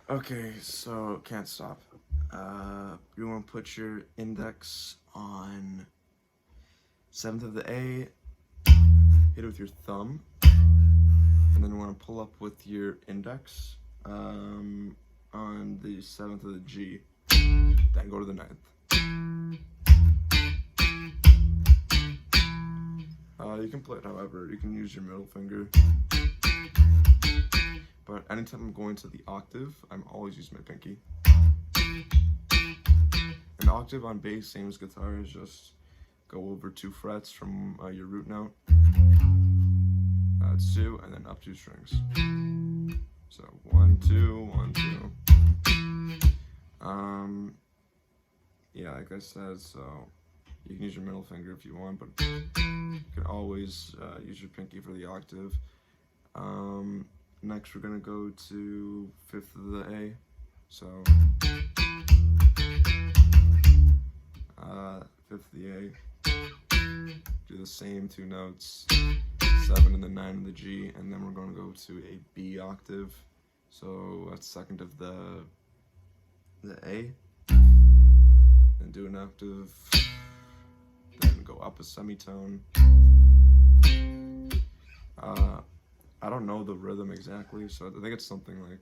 Okay, so can't stop. You want to put your index on 7th of the A, hit it with your thumb, and then you want to pull up with your index on the 7th of the G, then go to the 9th. You can play it however, you can use your middle finger. But anytime I'm going to the octave, I'm always using my pinky. An octave on bass, same as guitar, is just go over 2 frets from your root note. That's 2, and then up 2 strings. So 1, 2, 1, 2. Yeah, like I said, so you can use your middle finger if you want, but you can always use your pinky for the octave. Next, we're gonna go to 5th of the A. So 5th of the A. Do the same 2 notes, 7 and then 9 of the G, and then we're gonna go to a B octave. So that's 2nd of the A. Then do an octave. Then go up a semitone. I don't know the rhythm exactly, so I think it's something like.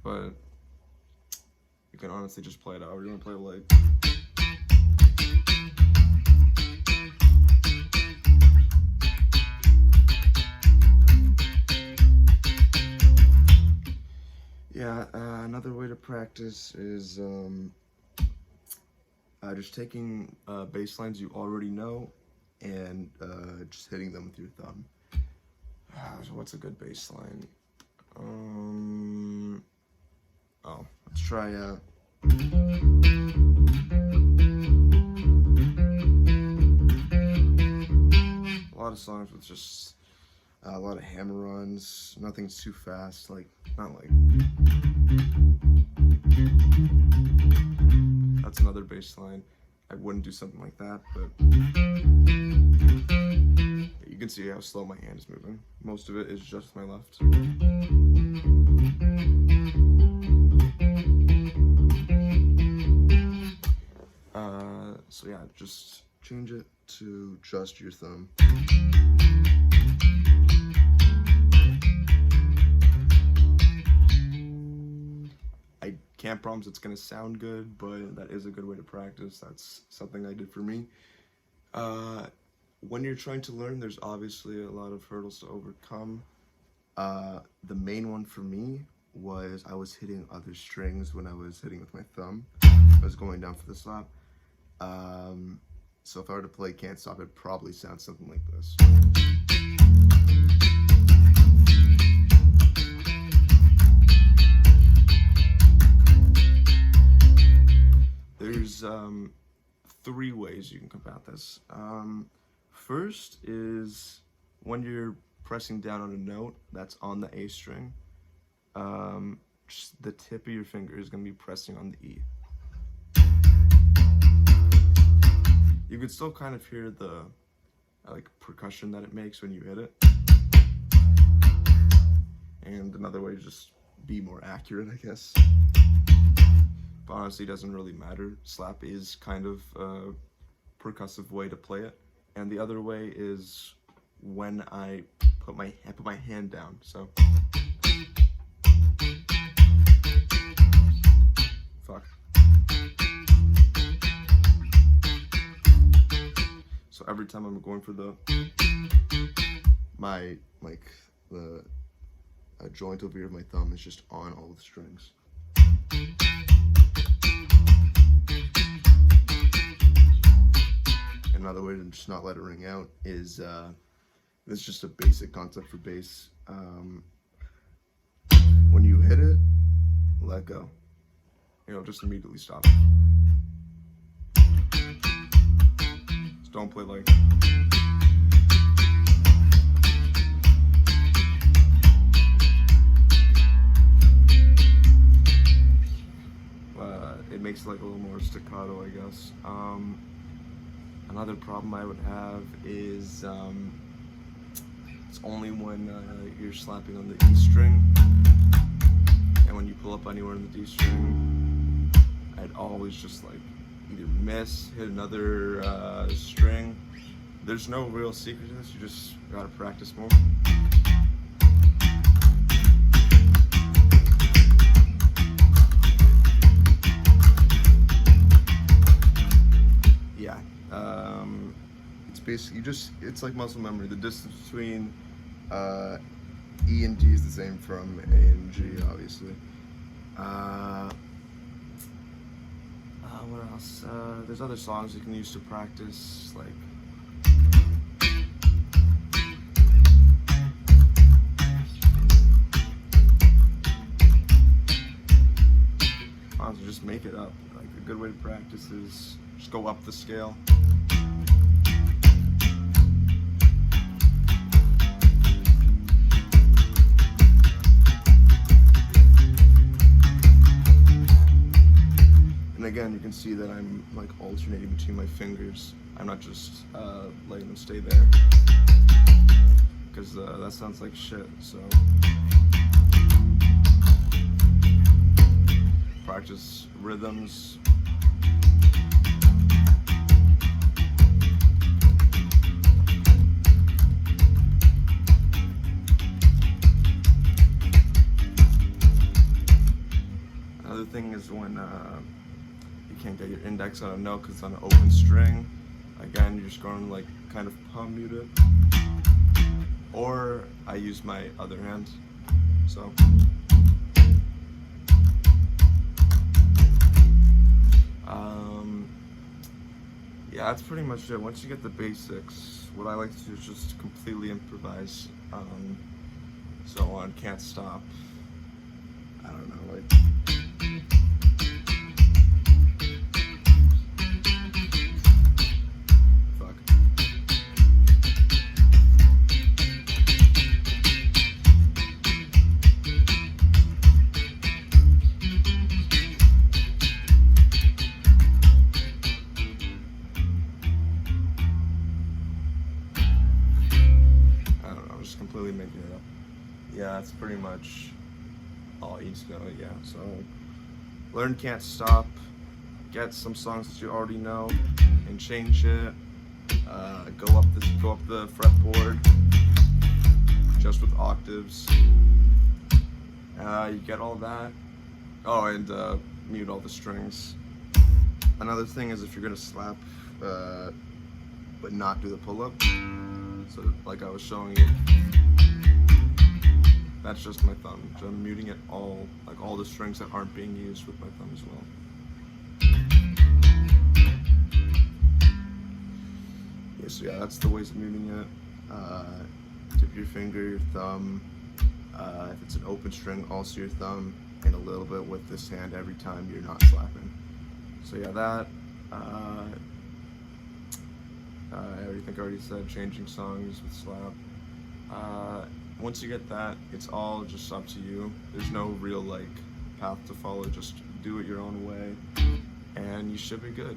But you can honestly just play it out, or you want to play it like. Yeah, another way to practice is just taking bass lines you already know and just hitting them with your thumb. So what's a good bass line? Let's try a lot of songs with just a lot of hammer-ons, nothing's too fast, like, not like. That's another bass line. I wouldn't do something like that, but you can see how slow my hand is moving. Most of it is just my left. So yeah, just change it to just your thumb. I can't promise it's gonna sound good, but that is a good way to practice. That's something I did for me. When you're trying to learn, there's obviously a lot of hurdles to overcome. The main one for me was I was hitting other strings when I was hitting with my thumb. I was going down for the slap. So if I were to play Can't Stop, it'd probably sound something like this. There's 3 ways you can combat this. First is when you're pressing down on a note that's on the A string, just the tip of your finger is going to be pressing on the E. You can still kind of hear the like percussion that it makes when you hit it. And another way to just be more accurate, I guess. But honestly, it doesn't really matter. Slap is kind of a percussive way to play it. And the other way is when I put my hand down. So fuck. So every time I'm going for the joint over here of my thumb is just on all the strings. Another way to just not let it ring out is this is just a basic concept for bass. When you hit it, let go. Just immediately stop. Just don't play like. It makes it like a little more staccato, I guess. Another problem I would have is it's only when you're slapping on the E string, and when you pull up anywhere in the D string, I'd always just like either miss, hit another string. There's no real secret to this, you just gotta practice more. Yeah, it's basically it's like muscle memory. The distance between E and D is the same from A and G, obviously. What else? There's other songs you can use to practice, like honestly, just make it up. Like a good way to practice is just go up the scale. And again, you can see that I'm like alternating between my fingers. I'm not just letting them stay there, because that sounds like shit. So practice rhythms. Another thing is when you can't get your index on a note because it's on an open string. Again, you're just going to like kind of palm mute it. Or I use my other hand. So yeah, that's pretty much it. Once you get the basics, what I like to do is just completely improvise. So on Can't Stop, I don't know, like fuck. Just completely making it up. Yeah, that's pretty much all you need to know. Yeah, so learn Can't Stop, get some songs that you already know, and change it. Go up the fretboard, just with octaves. You get all that. Oh, and mute all the strings. Another thing is if you're gonna slap, but not do the pull-up. So like I was showing you, that's just my thumb. So I'm muting it all, like all the strings that aren't being used with my thumb as well. Yeah, so yeah, that's the ways of muting it. Tip your finger, your thumb. If it's an open string, also your thumb, and a little bit with this hand every time you're not slapping. So yeah, that. I already said changing songs with slap. Once you get that, it's all just up to you. There's no real like path to follow. Just do it your own way, and you should be good.